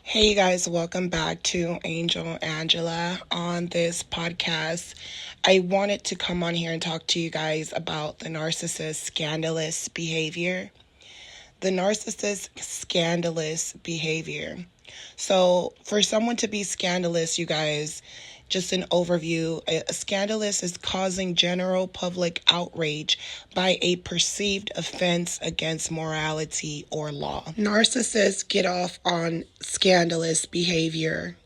Hey you guys, welcome back to Angel Angela. On this podcast, I wanted to come on here and talk to you guys about the narcissist scandalous behavior. The narcissist scandalous behavior. So, for someone to be scandalous, you guys, just an overview, a scandalous is causing general public outrage by a perceived offense against morality or law. Narcissists get off on scandalous behavior,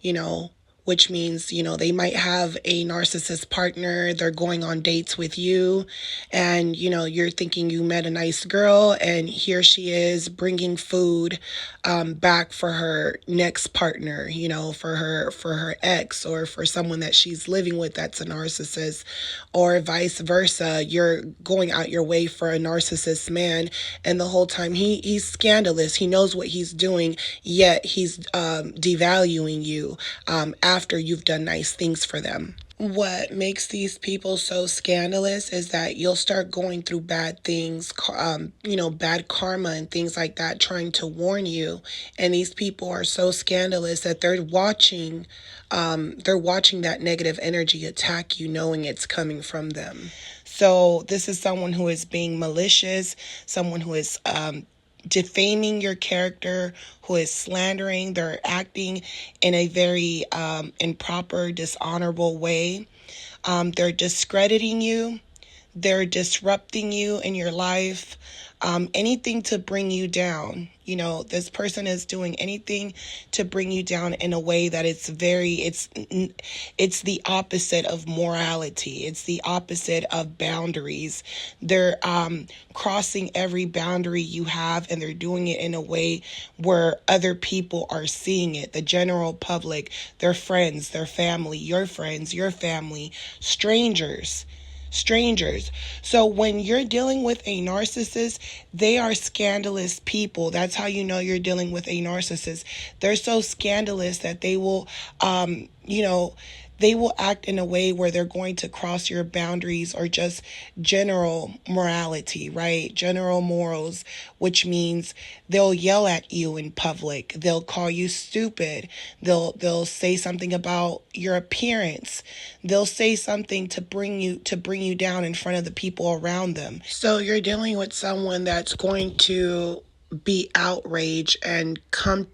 which means, they might have a narcissist partner, they're going on dates with you, and, you're thinking you met a nice girl, and here she is bringing food back for her next partner, for her ex, or for someone that she's living with that's a narcissist, or vice versa. You're going out your way for a narcissist man, and the whole time he's scandalous. He knows what he's doing, yet he's devaluing you after you've done nice things for them. What makes these people so scandalous is that you'll start going through bad things, bad karma and things like that, trying to warn you. And these people are so scandalous that they're watching that negative energy attack you, knowing it's coming from them. So this is someone who is being malicious, someone who is defaming your character, who is slandering. They're acting in a very improper, dishonorable way. They're discrediting you. They're disrupting you in your life. Anything to bring you down. This person is doing anything to bring you down in a way that it's the opposite of morality. It's the opposite of boundaries. They're crossing every boundary you have, and they're doing it in a way where other people are seeing it. The general public, their friends, their family, your friends, your family, strangers. So when you're dealing with a narcissist, they are scandalous people. That's how you know you're dealing with a narcissist. They're so scandalous that they will, they will act in a way where they're going to cross your boundaries, or just general morality, right? General morals, which means they'll yell at you in public. They'll call you stupid. They'll say something about your appearance. They'll say something to bring you down in front of the people around them. So you're dealing with someone that's going to be outraged and come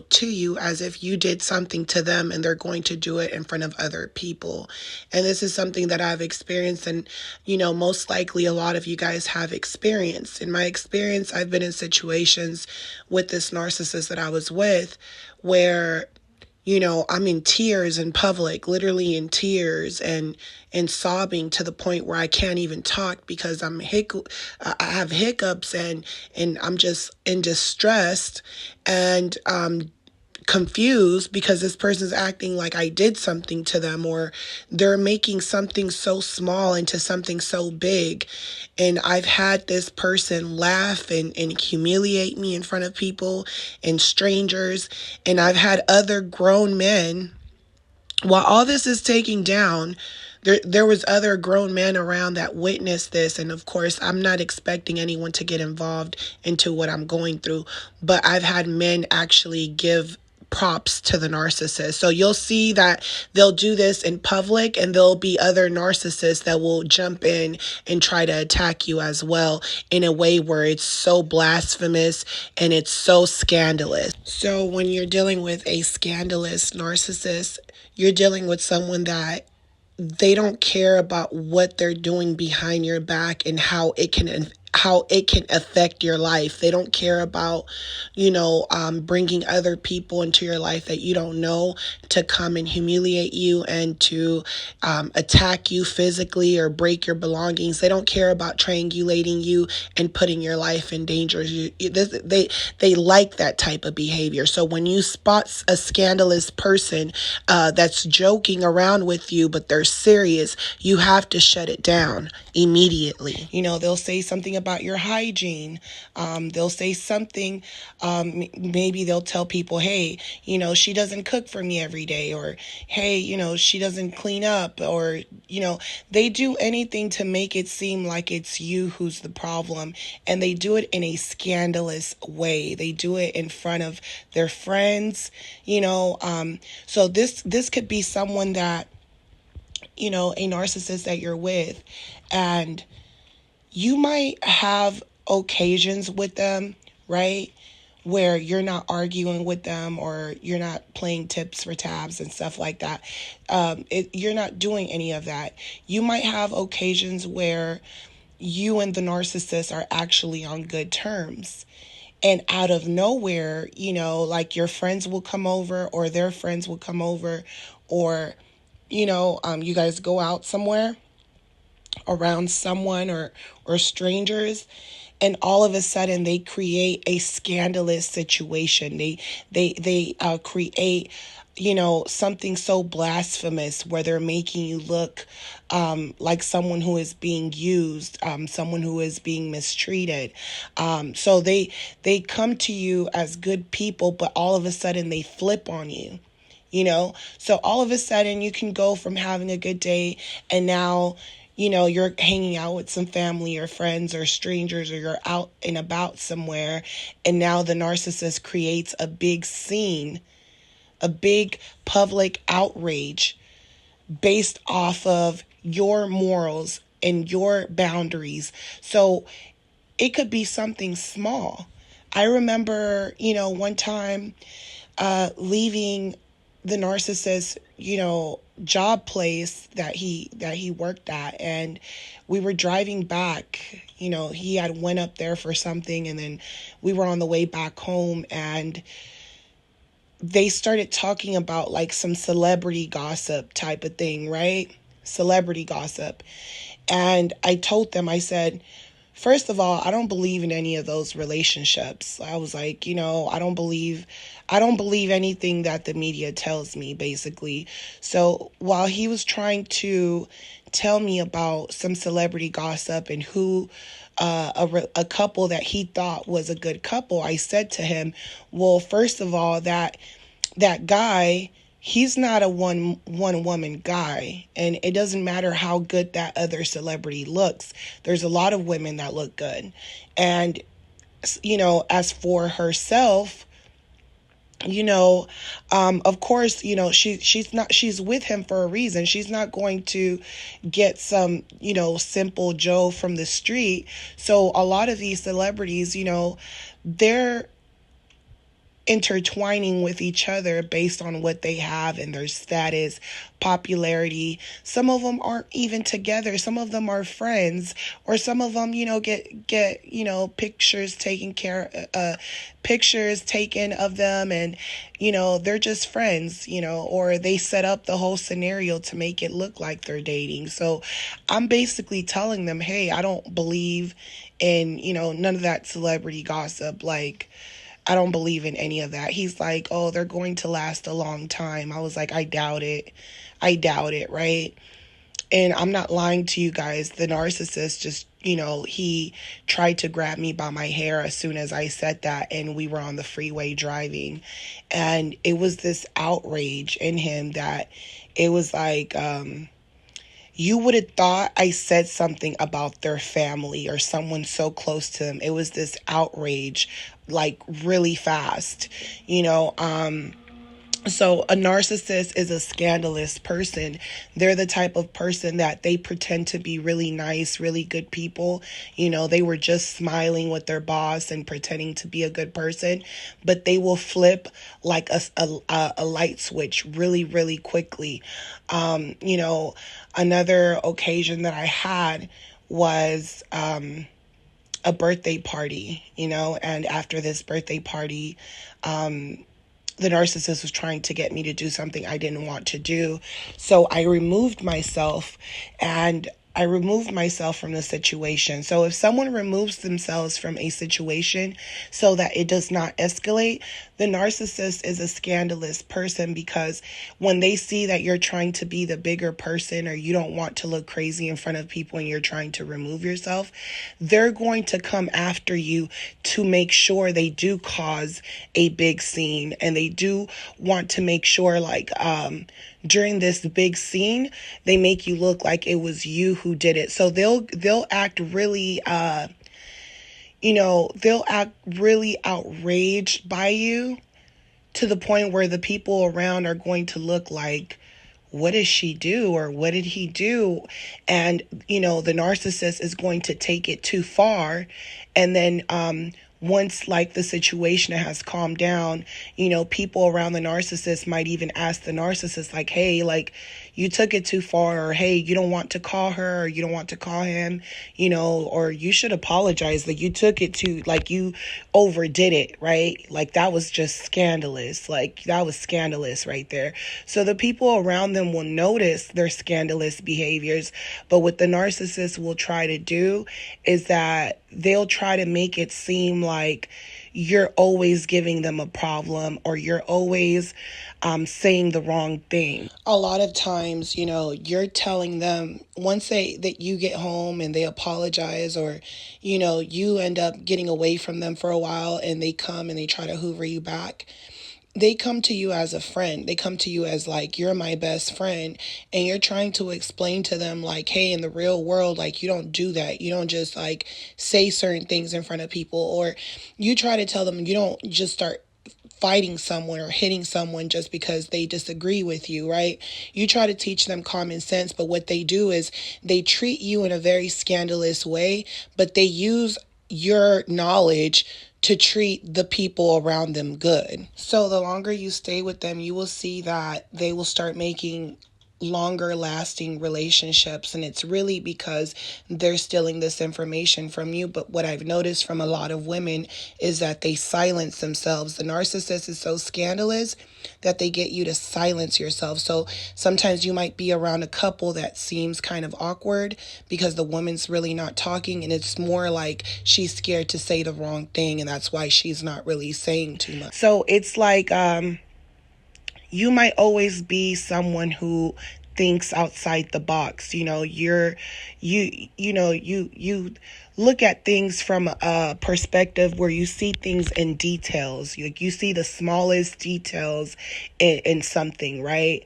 to you as if you did something to them, and they're going to do it in front of other people. And this is something that I've experienced, and, most likely a lot of you guys have experienced. In my experience, I've been in situations with this narcissist that I was with where, I'm in tears in public, literally in tears and sobbing to the point where I can't even talk because I have hiccups and I'm just in distress and confused because this person's acting like I did something to them, or they're making something so small into something so big. And I've had this person laugh and humiliate me in front of people and strangers. And I've had other grown men, while all this is taking down, there was other grown men around that witnessed this. And of course, I'm not expecting anyone to get involved into what I'm going through, but I've had men actually give props to the narcissist. So you'll see that they'll do this in public, and there'll be other narcissists that will jump in and try to attack you as well, in a way where it's so blasphemous and it's so scandalous. So when you're dealing with a scandalous narcissist, you're dealing with someone that they don't care about what they're doing behind your back and how it can affect your life. They don't care about, bringing other people into your life that you don't know to come and humiliate you and to attack you physically or break your belongings. They don't care about triangulating you and putting your life in danger. They like that type of behavior. So when you spot a scandalous person that's joking around with you, but they're serious, you have to shut it down immediately. They'll say something about your hygiene. They'll say something, maybe they'll tell people, hey, she doesn't cook for me every day, or hey, she doesn't clean up, or, they do anything to make it seem like it's you who's the problem. And they do it in a scandalous way. They do it in front of their friends, so this could be someone that, a narcissist that you're with, and you might have occasions with them, right? Where you're not arguing with them, or you're not playing tips for tabs and stuff like that. You're not doing any of that. You might have occasions where you and the narcissist are actually on good terms. And out of nowhere, like your friends will come over, or their friends will come over, or, you guys go out somewhere around someone, or strangers, and all of a sudden they create a scandalous situation. They create, something so blasphemous, where they're making you look like someone who is being used, someone who is being mistreated. So they come to you as good people, but all of a sudden they flip on you. So all of a sudden you can go from having a good day, and now, you're hanging out with some family or friends or strangers, or you're out and about somewhere, and now the narcissist creates a big scene, a big public outrage based off of your morals and your boundaries. So it could be something small. I remember, one time leaving the narcissist, job place that he worked at, and we were driving back. He had went up there for something, and then we were on the way back home, and they started talking about like some celebrity gossip type of thing, right? Celebrity gossip. And I told them, I said, first of all, I don't believe in any of those relationships. I was like, I don't believe anything that the media tells me, basically. So while he was trying to tell me about some celebrity gossip and who a couple that he thought was a good couple, I said to him, well, first of all, that guy, he's not a one woman guy, and it doesn't matter how good that other celebrity looks. There's a lot of women that look good. And as for herself, of course, she's with him for a reason. She's not going to get some, simple Joe from the street. So a lot of these celebrities, they're intertwining with each other based on what they have and their status, popularity. Some of them aren't even together. Some of them are friends, or some of them, get pictures taken of them, and they're just friends, or they set up the whole scenario to make it look like they're dating. So I'm basically telling them, hey, I don't believe in, none of that celebrity gossip. Like, I don't believe in any of that. He's like, oh, they're going to last a long time. I was like, I doubt it, right? And I'm not lying to you guys. The narcissist just, he tried to grab me by my hair as soon as I said that, and we were on the freeway driving. And it was this outrage in him that it was like, you would have thought I said something about their family or someone so close to them. It was this outrage, like really fast, So a narcissist is a scandalous person. They're the type of person that they pretend to be really nice, really good people. They were just smiling with their boss and pretending to be a good person, but they will flip like a light switch really, really quickly. Another occasion that I had was a birthday party, and after this birthday party, the narcissist was trying to get me to do something I didn't want to do. So I removed myself, and I remove myself from the situation. So if someone removes themselves from a situation so that it does not escalate, the narcissist is a scandalous person, because when they see that you're trying to be the bigger person, or you don't want to look crazy in front of people and you're trying to remove yourself, they're going to come after you to make sure they do cause a big scene, and they do want to make sure, like, during this big scene, they make you look like it was you who did it. So they'll act really they'll act really outraged by you, to the point where the people around are going to look like, what did she do, or what did he do? And the narcissist is going to take it too far, and then once, like, the situation has calmed down, people around the narcissist might even ask the narcissist, like, hey, like, you took it too far, or hey, you don't want to call her, or you don't want to call him, or you should apologize, like, you took it too, like, you overdid it, right? Like, that was just scandalous. Like, that was scandalous right there. So the people around them will notice their scandalous behaviors, but what the narcissist will try to do is that they'll try to make it seem like you're always giving them a problem, or you're always saying the wrong thing. A lot of times, you're telling them, once that you get home and they apologize, or you end up getting away from them for a while, and they come and they try to hoover you back. They come to you as a friend. They come to you as, like, you're my best friend, and you're trying to explain to them, like, hey, in the real world, like, you don't do that. You don't just, like, say certain things in front of people, or you try to tell them you don't just start fighting someone or hitting someone just because they disagree with you, right? You try to teach them common sense, but what they do is they treat you in a very scandalous way, but they use your knowledge to treat the people around them good. So the longer you stay with them, you will see that they will start making longer lasting relationships, and it's really because they're stealing this information from you. But what I've noticed from a lot of women is that they silence themselves. The narcissist is so scandalous that they get you to silence yourself. So sometimes you might be around a couple that seems kind of awkward because the woman's really not talking, and it's more like she's scared to say the wrong thing, and that's why she's not really saying too much. So it's like you might always be someone who thinks outside the box. You look at things from a perspective where you see things in details. You see the smallest details in something, right?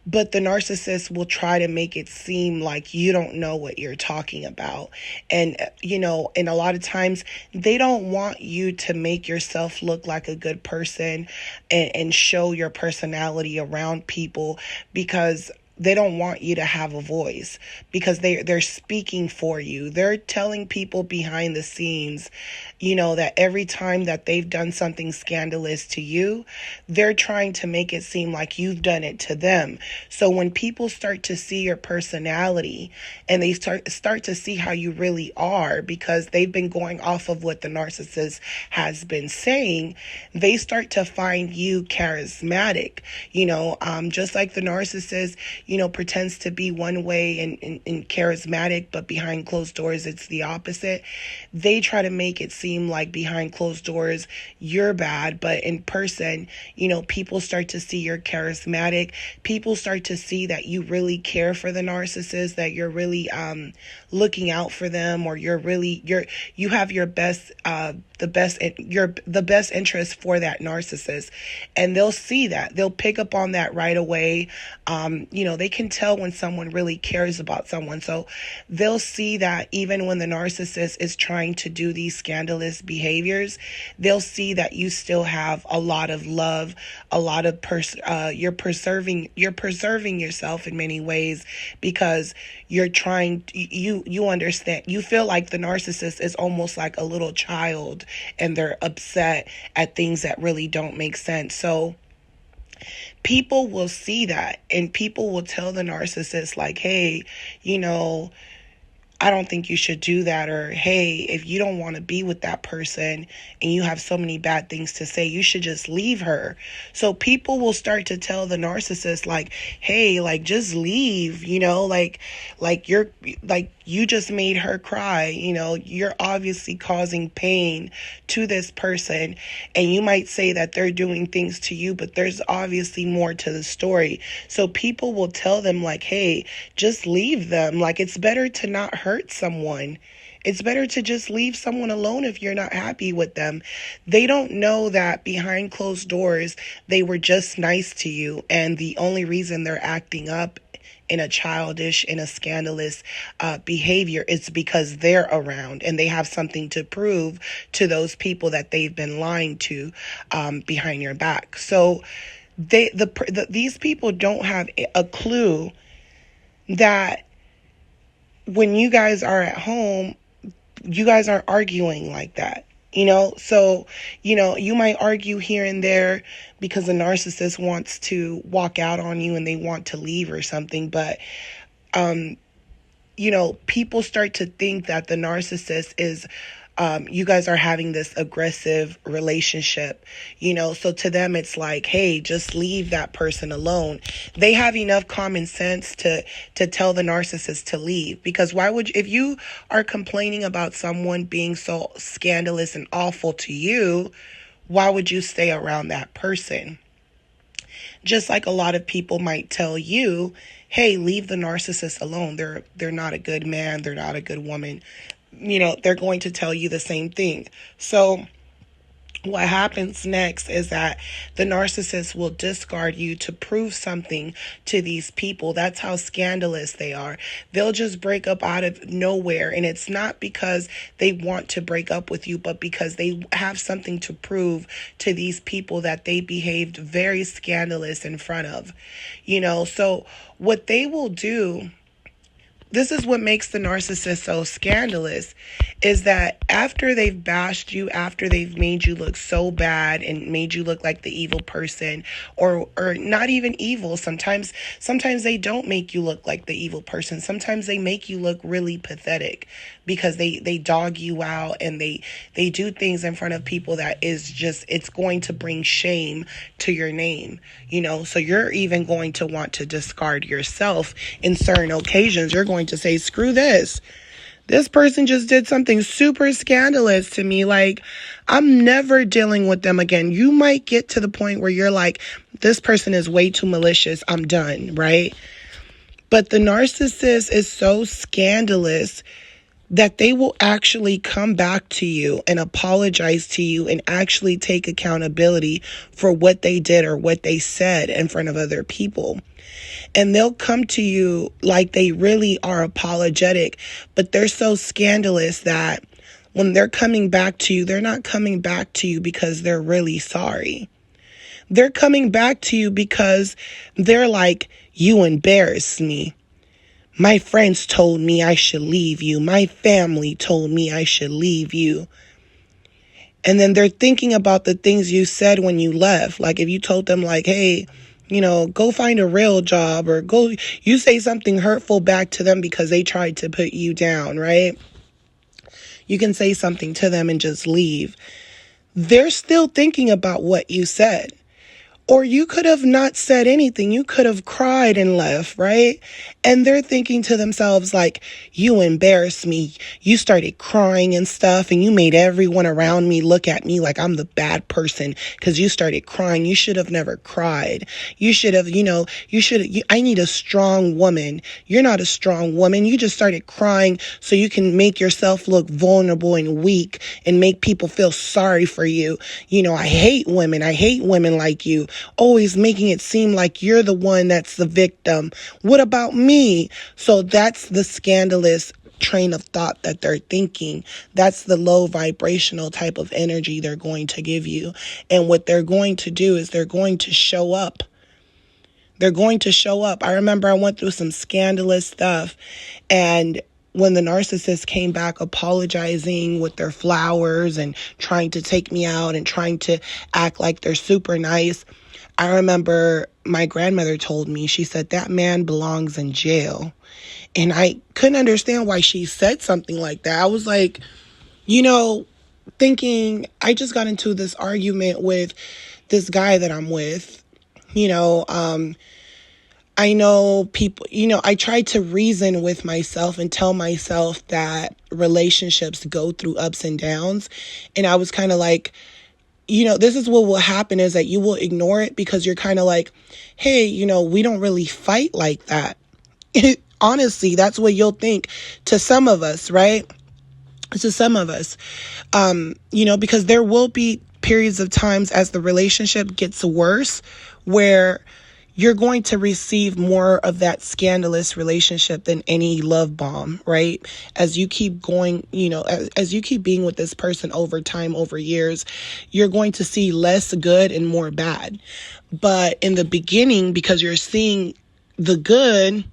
But the narcissist will try to make it seem like you don't know what you're talking about. And, and a lot of times they don't want you to make yourself look like a good person and show your personality around people, because they don't want you to have a voice, because they're speaking for you. They're telling people behind the scenes, that every time that they've done something scandalous to you, they're trying to make it seem like you've done it to them. So when people start to see your personality, and they start to see how you really are, because they've been going off of what the narcissist has been saying, they start to find you charismatic. Just like the narcissist, pretends to be one way and charismatic, but behind closed doors, it's the opposite. They try to make it seem like behind closed doors, you're bad, but in person, people start to see you're charismatic. People start to see that you really care for the narcissist, that you're really looking out for them, or you have your best the best interest for that narcissist, and they'll see that. They'll pick up on that right away. They can tell when someone really cares about someone. So they'll see that even when the narcissist is trying to do these scandalous behaviors, they'll see that you still have a lot of love, a lot of you're preserving yourself in many ways, because you're trying, you understand, you feel like the narcissist is almost like a little child, and they're upset at things that really don't make sense. So people will see that, and people will tell the narcissist, like, hey, I don't think you should do that. Or, hey, if you don't want to be with that person and you have so many bad things to say, you should just leave her. So people will start to tell the narcissist, like, hey, like, just leave, you're like, you just made her cry, you're obviously causing pain to this person. And you might say that they're doing things to you, but there's obviously more to the story. So people will tell them, like, hey, just leave them. Like, it's better to not hurt someone. It's better to just leave someone alone if you're not happy with them. They don't know that behind closed doors, they were just nice to you. And the only reason they're acting up in a childish, in a scandalous behavior is because they're around and they have something to prove to those people that they've been lying to behind your back. So these people don't have a clue that when you guys are at home, you guys aren't arguing like that. So, you might argue here and there because the narcissist wants to walk out on you and they want to leave or something. But, people start to think that the narcissist is, you guys are having this aggressive relationship, so to them it's like, hey, just leave that person alone. They have enough common sense to tell the narcissist to leave, because why would you, if you are complaining about someone being so scandalous and awful to you, why would you stay around that person? Just like a lot of people might tell you, hey, leave the narcissist alone. They're not a good man. They're not a good woman. They're going to tell you the same thing. So what happens next is that the narcissist will discard you to prove something to these people. That's how scandalous they are. They'll just break up out of nowhere. And it's not because they want to break up with you, but because they have something to prove to these people that they behaved very scandalous in front of. So what they will do, this is what makes the narcissist so scandalous, is that after they've bashed you, after they've made you look so bad and made you look like the evil person, or not even evil. Sometimes they don't make you look like the evil person. Sometimes they make you look really pathetic because they dog you out and they do things in front of people that is just, it's going to bring shame to your name, so you're even going to want to discard yourself in certain occasions. You're going to say, screw this. This person just did something super scandalous to me. Like, I'm never dealing with them again. You might get to the point where you're like, this person is way too malicious. I'm done, right? But the narcissist is so scandalous that they will actually come back to you and apologize to you and actually take accountability for what they did or what they said in front of other people. And they'll come to you like they really are apologetic, but they're so scandalous that when they're coming back to you, they're not coming back to you because they're really sorry. They're coming back to you because they're like, you embarrassed me. My friends told me I should leave you. My family told me I should leave you. And then they're thinking about the things you said when you left. Like if you told them like, hey, go find a real job, or you say something hurtful back to them because they tried to put you down, right? You can say something to them and just leave. They're still thinking about what you said. Or you could have not said anything. You could have cried and left, right? And they're thinking to themselves like, you embarrassed me. You started crying and stuff, and you made everyone around me look at me like I'm the bad person because you started crying. You should have never cried. You should have, I need a strong woman. You're not a strong woman. You just started crying so you can make yourself look vulnerable and weak and make people feel sorry for you. I hate women. I hate women like you. Always making it seem like you're the one that's the victim. What about me? So that's the scandalous train of thought that they're thinking. That's the low vibrational type of energy they're going to give you. And what they're going to do is they're going to show up. They're going to show up. I remember I went through some scandalous stuff, and when the narcissist came back apologizing with their flowers and trying to take me out and trying to act like they're super nice, I remember my grandmother told me, she said, that man belongs in jail. And I couldn't understand why she said something like that. I was like, thinking, I just got into this argument with this guy that I'm with. I know people, I try to reason with myself and tell myself that relationships go through ups and downs. And I was kind of like, this is what will happen, is that you will ignore it because you're kind of like, hey, we don't really fight like that. Honestly, that's what you'll think to some of us, right? To some of us, because there will be periods of times as the relationship gets worse where you're going to receive more of that scandalous relationship than any love bomb, right? As you keep going, as you keep being with this person over time, over years, you're going to see less good and more bad. But in the beginning, because you're seeing the good,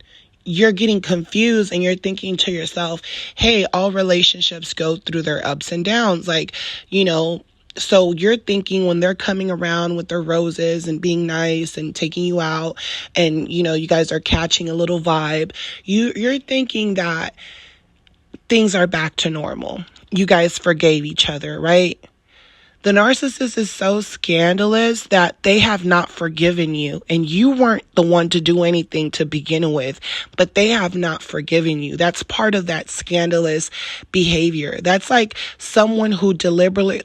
you're getting confused and you're thinking to yourself, hey, all relationships go through their ups and downs. Like, so you're thinking when they're coming around with their roses and being nice and taking you out and, you guys are catching a little vibe, you're thinking that things are back to normal. You guys forgave each other, right? The narcissist is so scandalous that they have not forgiven you, and you weren't the one to do anything to begin with, but they have not forgiven you. That's part of that scandalous behavior. That's like someone who deliberately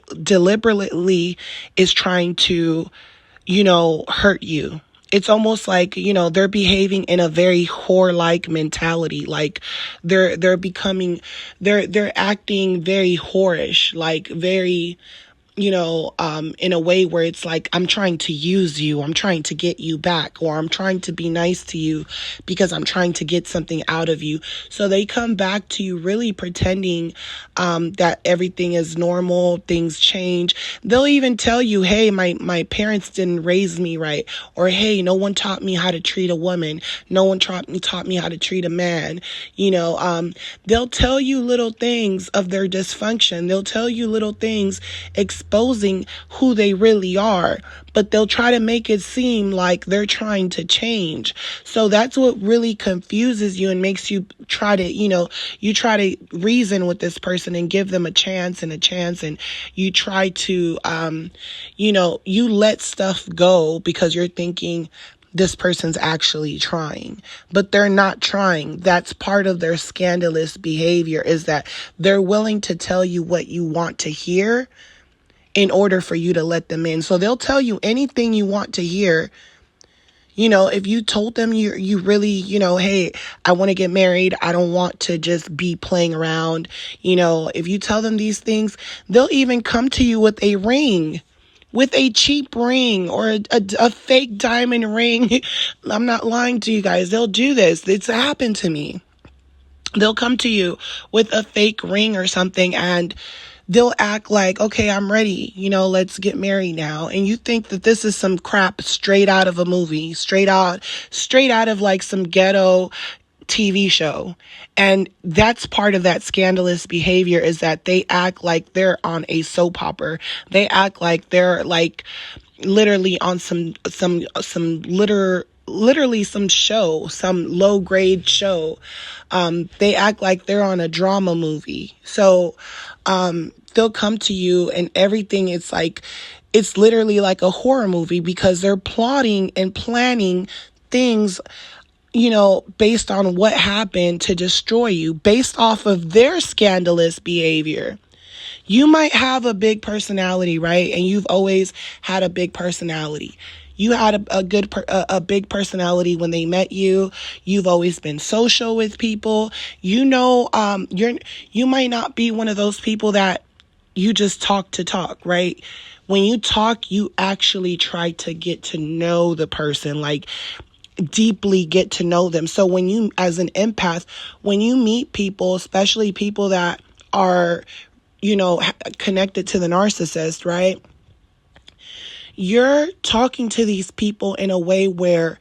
is trying to, hurt you. It's almost like, they're behaving in a very whore-like mentality. Like they're acting very whorish, like very, in a way where it's like, I'm trying to use you, I'm trying to get you back, or I'm trying to be nice to you because I'm trying to get something out of you. So they come back to you really pretending that everything is normal, things change. They'll even tell you, hey, my parents didn't raise me right, or hey, no one taught me how to treat a woman, no one taught me how to treat a man. They'll tell you little things of their dysfunction. They'll tell you little things exposing who they really are, but they'll try to make it seem like they're trying to change. So that's what really confuses you and makes you try to, you try to reason with this person and give them a chance, and you try to, you let stuff go because you're thinking this person's actually trying, but they're not trying. That's part of their scandalous behavior, is that they're willing to tell you what you want to hear in order for you to let them in. So they'll tell you anything you want to hear. If you told them you really, hey, I want to get married, I don't want to just be playing around. If you tell them these things, they'll even come to you with a ring, with a cheap ring or a fake diamond ring. I'm not lying to you guys. They'll do this. It's happened to me. They'll come to you with a fake ring or something, and they'll act like, okay, I'm ready, let's get married now. And you think that this is some crap straight out of a movie, straight out of like some ghetto TV show. And that's part of that scandalous behavior, is that they act like they're on a soap opera. They act like they're like literally on literally some show, some low grade show. They act like they're on a drama movie. So, they'll come to you and everything, it's literally like a horror movie, because they're plotting and planning things, based on what happened to destroy you, based off of their scandalous behavior. You might have a big personality, right? And you've always had a big personality. You had a big personality when they met you. You've always been social with people. You might not be one of those people that you just talk to talk, right? When you talk, you actually try to get to know the person, like deeply get to know them. So when you, as an empath, when you meet people, especially people that are, connected to the narcissist, right? You're talking to these people in a way where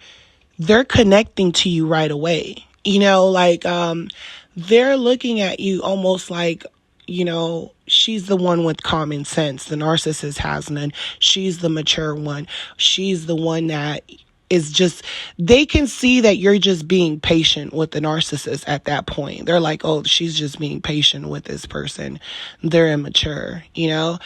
they're connecting to you right away. They're looking at you almost like, she's the one with common sense. The narcissist has none. She's the mature one. She's the one that, is just, they can see that you're just being patient with the narcissist at that point. They're like, oh, she's just being patient with this person. They're immature, you know?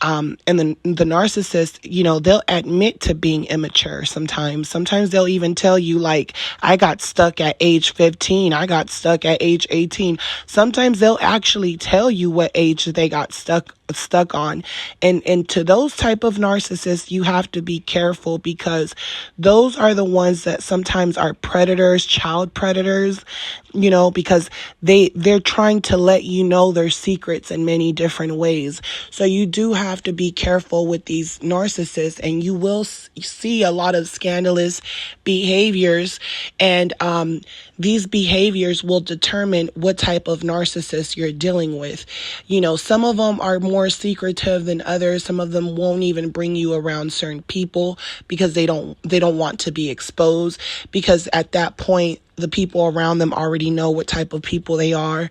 And then the narcissist, you know, they'll admit to being immature sometimes. Sometimes they'll even tell you, like, I got stuck at age 15. I got stuck at age 18. Sometimes they'll actually tell you what age they got stuck on. And to those type of narcissists, you have to be careful, because those are the ones that sometimes are predators, child predators, you know, because they're trying to let you know their secrets in many different ways. So you do have to be careful with these narcissists, and you will see a lot of scandalous behaviors, and these behaviors will determine what type of narcissist you're dealing with. You know, some of them are more secretive than others. Some of them won't even bring you around certain people because they don't want to be exposed, because at that point the people around them already know what type of people they are,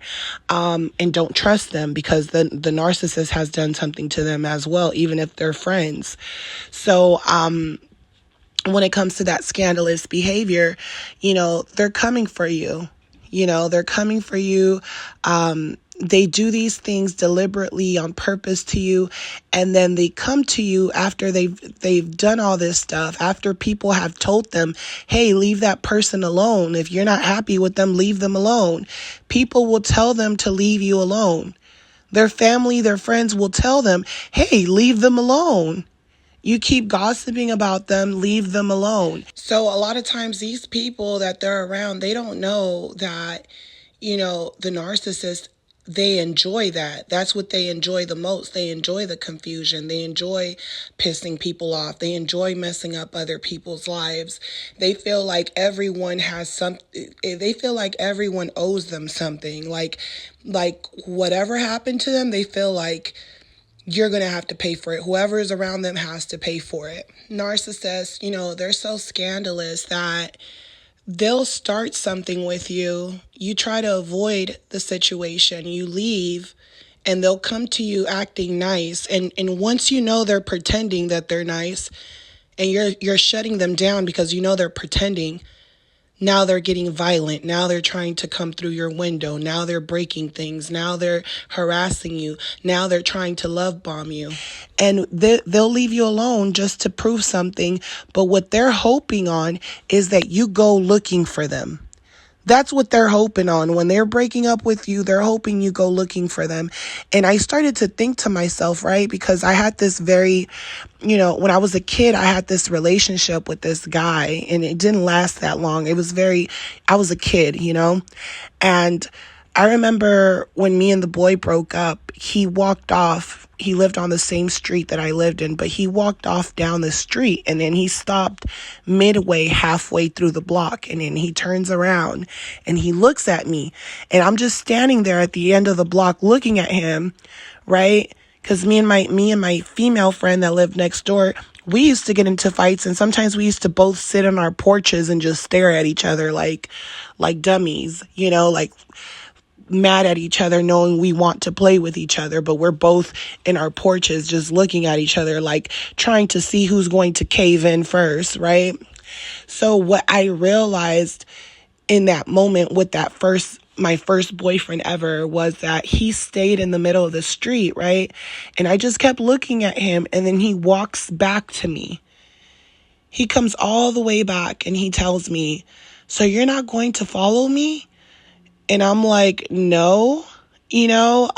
and don't trust them, because the narcissist has done something to them as well, even if they're friends. So when it comes to that scandalous behavior, you know, they're coming for you. You know, they're coming for you. They do these things deliberately on purpose to you, and then they come to you after they've done all this stuff, after people have told them, hey, leave that person alone. If you're not happy with them, leave them alone. People will tell them to leave you alone. Their family, their friends will tell them, hey, leave them alone. You keep gossiping about them, leave them alone. So a lot of times these people that they're around, they don't know that, you know, the narcissist, they enjoy that. That's what they enjoy the most. They enjoy the confusion. They enjoy pissing people off. They enjoy messing up other people's lives. They feel like everyone has something. They feel like everyone owes them something. Like whatever happened to them, they feel like you're going to have to pay for it. Whoever is around them has to pay for it. Narcissists, you know, they're so scandalous that they'll start something with you. You try to avoid the situation. You leave, and they'll come to you acting nice. And once you know they're pretending that they're nice, and you're shutting them down because you know they're pretending, now they're getting violent. Now they're trying to come through your window. Now they're breaking things. Now they're harassing you. Now they're trying to love bomb you. And they'll leave you alone just to prove something. But what they're hoping on is that you go looking for them. That's what they're hoping on. When they're breaking up with you, they're hoping you go looking for them. And I started to think to myself, right? Because I had this very, you know, when I was a kid, I had this relationship with this guy, and it didn't last that long. I was a kid, you know, and I remember when me and the boy broke up, he walked off. He lived on the same street that I lived in, but he walked off down the street, and then he stopped midway, halfway through the block, and then he turns around and he looks at me, and I'm just standing there at the end of the block looking at him, right? Because me and my female friend that lived next door, we used to get into fights, and sometimes we used to both sit on our porches and just stare at each other like dummies, you know, like mad at each other, knowing we want to play with each other, but we're both in our porches just looking at each other, like trying to see who's going to cave in first, right? So what I realized in that moment with my first boyfriend ever was that he stayed in the middle of the street, right? And I just kept looking at him, and then he walks back to me. He comes all the way back, and he tells me, so you're not going to follow me? And I'm like, no, you know,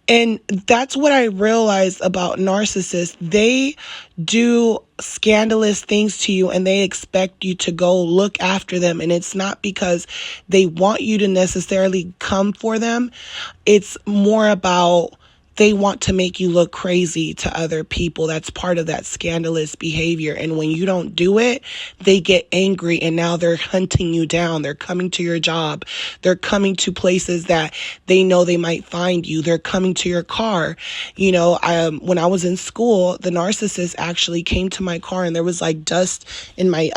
and that's what I realized about narcissists. They do scandalous things to you, and they expect you to go look after them. And it's not because they want you to necessarily come for them. It's more about they want to make you look crazy to other people. That's part of that scandalous behavior. And when you don't do it, they get angry, and now they're hunting you down. They're coming to your job. They're coming to places that they know they might find you. They're coming to your car. You know, when I was in school, the narcissist actually came to my car, and there was like dust in my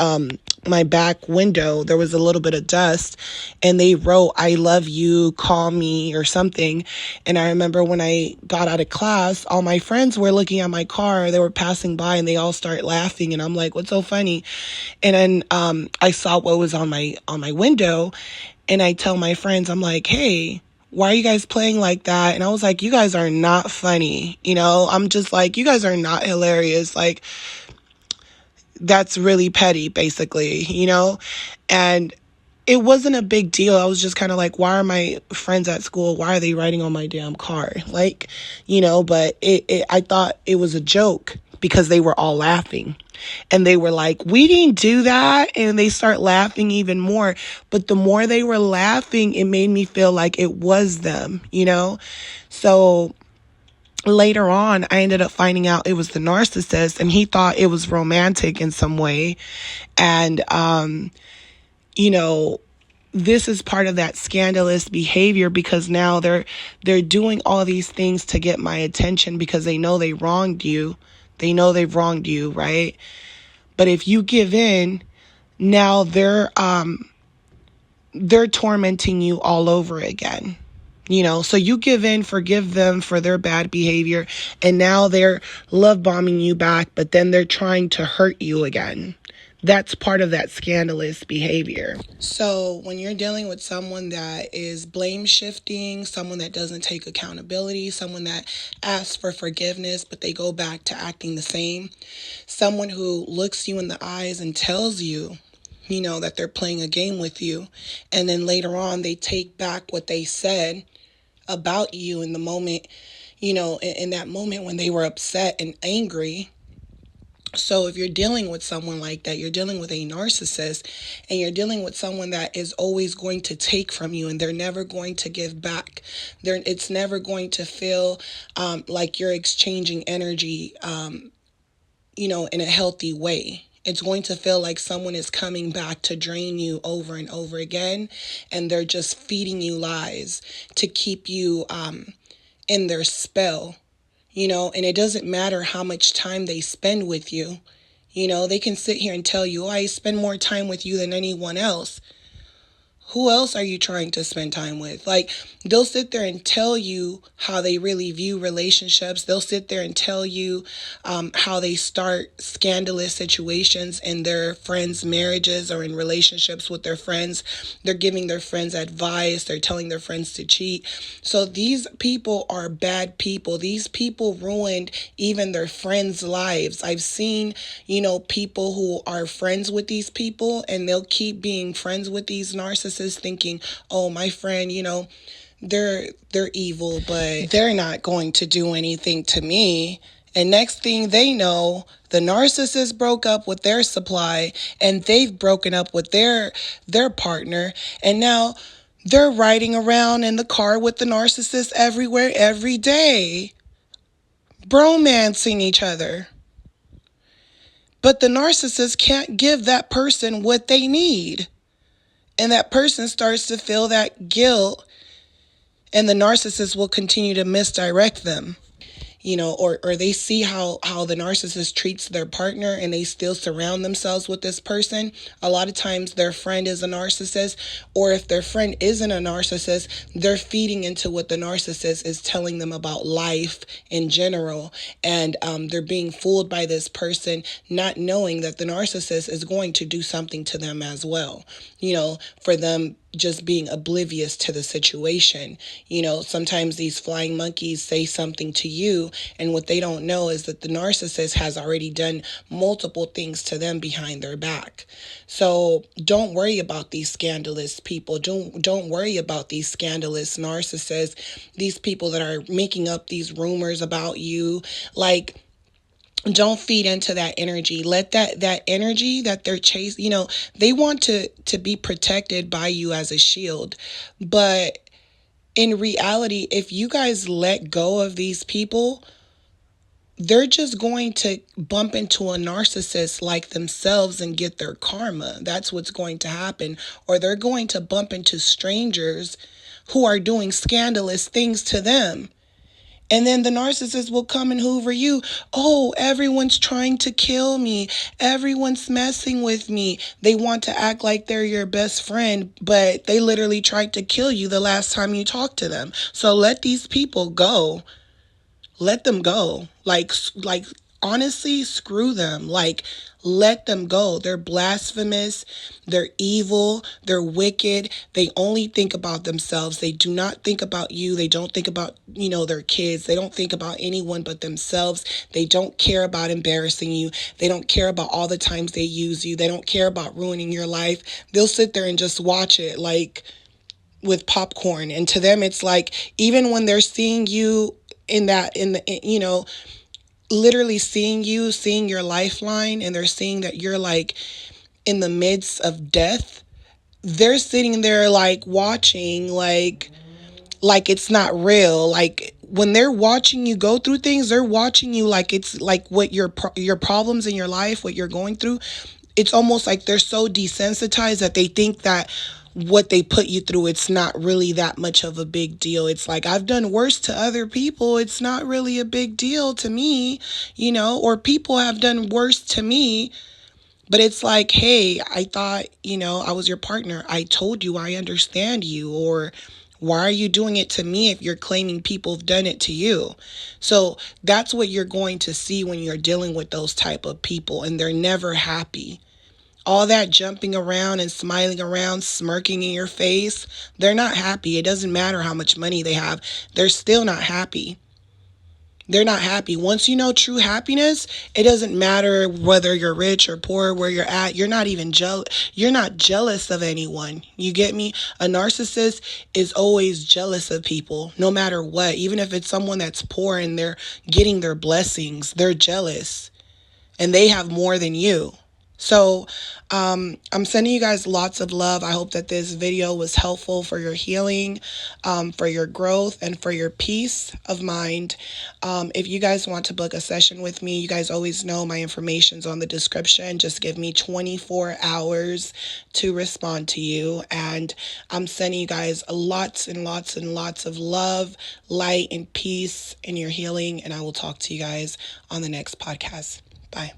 my back window, there was a little bit of dust, and they wrote, "I love you, call me," or something. And I remember when I got out of class, all my friends were looking at my car. They were passing by and they all start laughing. And I'm like, "What's so funny?" And then I saw what was on my window, and I tell my friends, I'm like, "Hey, why are you guys playing like that?" And I was like, "You guys are not funny." I'm just like, "You guys are not hilarious." Like, that's really petty, basically. And it wasn't a big deal. I was just kind of like, why are my friends at school, why are they riding on my damn car? But I thought it was a joke because they were all laughing. And they were like, "We didn't do that." And they start laughing even more. But the more they were laughing, it made me feel like it was them. So later on, I ended up finding out it was the narcissist, and he thought it was romantic in some way. And, this is part of that scandalous behavior, because now they're doing all these things to get my attention because they know they wronged you. They know they've wronged you, right? But if you give in, now they're tormenting you all over again. So you give in, forgive them for their bad behavior, and now they're love bombing you back, but then they're trying to hurt you again. That's part of that scandalous behavior. So when you're dealing with someone that is blame shifting, someone that doesn't take accountability, someone that asks for forgiveness, but they go back to acting the same, someone who looks you in the eyes and tells you, that they're playing a game with you, and then later on they take back what they said about you in the moment, in that moment when they were upset and angry. So if you're dealing with someone like that, you're dealing with a narcissist, and you're dealing with someone that is always going to take from you, and they're never going to give back. It's never going to feel like you're exchanging energy, in a healthy way. It's going to feel like someone is coming back to drain you over and over again, and they're just feeding you lies to keep you in their spell. And it doesn't matter how much time they spend with you. They can sit here and tell you, "Oh, I spend more time with you than anyone else." Who else are you trying to spend time with? Like, they'll sit there and tell you how they really view relationships. They'll sit there and tell you how they start scandalous situations in their friends' marriages or in relationships with their friends. They're giving their friends advice. They're telling their friends to cheat. So these people are bad people. These people ruined even their friends' lives. I've seen, people who are friends with these people, and they'll keep being friends with these narcissists, thinking, "Oh, my friend, they're evil, but they're not going to do anything to me." And next thing they know, the narcissist broke up with their supply, and they've broken up with their partner, and now they're riding around in the car with the narcissist everywhere, every day, bromancing each other. But the narcissist can't give that person what they need. And that person starts to feel that guilt, and the narcissist will continue to misdirect them. Or they see how the narcissist treats their partner, and they still surround themselves with this person. A lot of times their friend is a narcissist, or if their friend isn't a narcissist, they're feeding into what the narcissist is telling them about life in general. And they're being fooled by this person, not knowing that the narcissist is going to do something to them as well, for them just being oblivious to the situation. Sometimes these flying monkeys say something to you, and what they don't know is that the narcissist has already done multiple things to them behind their back. So don't worry about these scandalous people. Don't worry about these scandalous narcissists, these people that are making up these rumors about you. Like, don't feed into that energy. Let that energy that they're chasing, they want to be protected by you as a shield. But in reality, if you guys let go of these people, they're just going to bump into a narcissist like themselves and get their karma. That's what's going to happen. Or they're going to bump into strangers who are doing scandalous things to them. And then the narcissist will come and hoover you. Oh, everyone's trying to kill me. Everyone's messing with me. They want to act like they're your best friend, but they literally tried to kill you the last time you talked to them. So let these people go. Let them go. Like honestly, screw them. Like, let them go. They're blasphemous. They're evil. They're wicked. They only think about themselves. They do not think about you. They don't think about, their kids. They don't think about anyone but themselves. They don't care about embarrassing you. They don't care about all the times they use you. They don't care about ruining your life. They'll sit there and just watch it like with popcorn. And to them, it's like, even when they're seeing you literally seeing your lifeline, and they're seeing that you're like in the midst of death, they're sitting there like watching like it's not real. Like when they're watching you go through things, they're watching you like it's like what your problems in your life, what you're going through. It's almost like they're so desensitized that they think that what they put you through, it's not really that much of a big deal. It's like, I've done worse to other people. It's not really a big deal to me, or people have done worse to me. But it's like, hey, I thought, I was your partner. I told you I understand you. Or why are you doing it to me if you're claiming people have done it to you? So that's what you're going to see when you're dealing with those type of people, and they're never happy. All that jumping around and smiling around, smirking in your face, they're not happy. It doesn't matter how much money they have. They're still not happy. They're not happy. Once you know true happiness, it doesn't matter whether you're rich or poor, where you're at. You're not even You're not jealous of anyone. You get me? A narcissist is always jealous of people, no matter what. Even if it's someone that's poor and they're getting their blessings, they're jealous and they have more than you. So I'm sending you guys lots of love. I hope that this video was helpful for your healing, for your growth, and for your peace of mind. If you guys want to book a session with me, you guys always know my information's on the description. Just give me 24 hours to respond to you. And I'm sending you guys lots and lots and lots of love, light, and peace in your healing. And I will talk to you guys on the next podcast. Bye.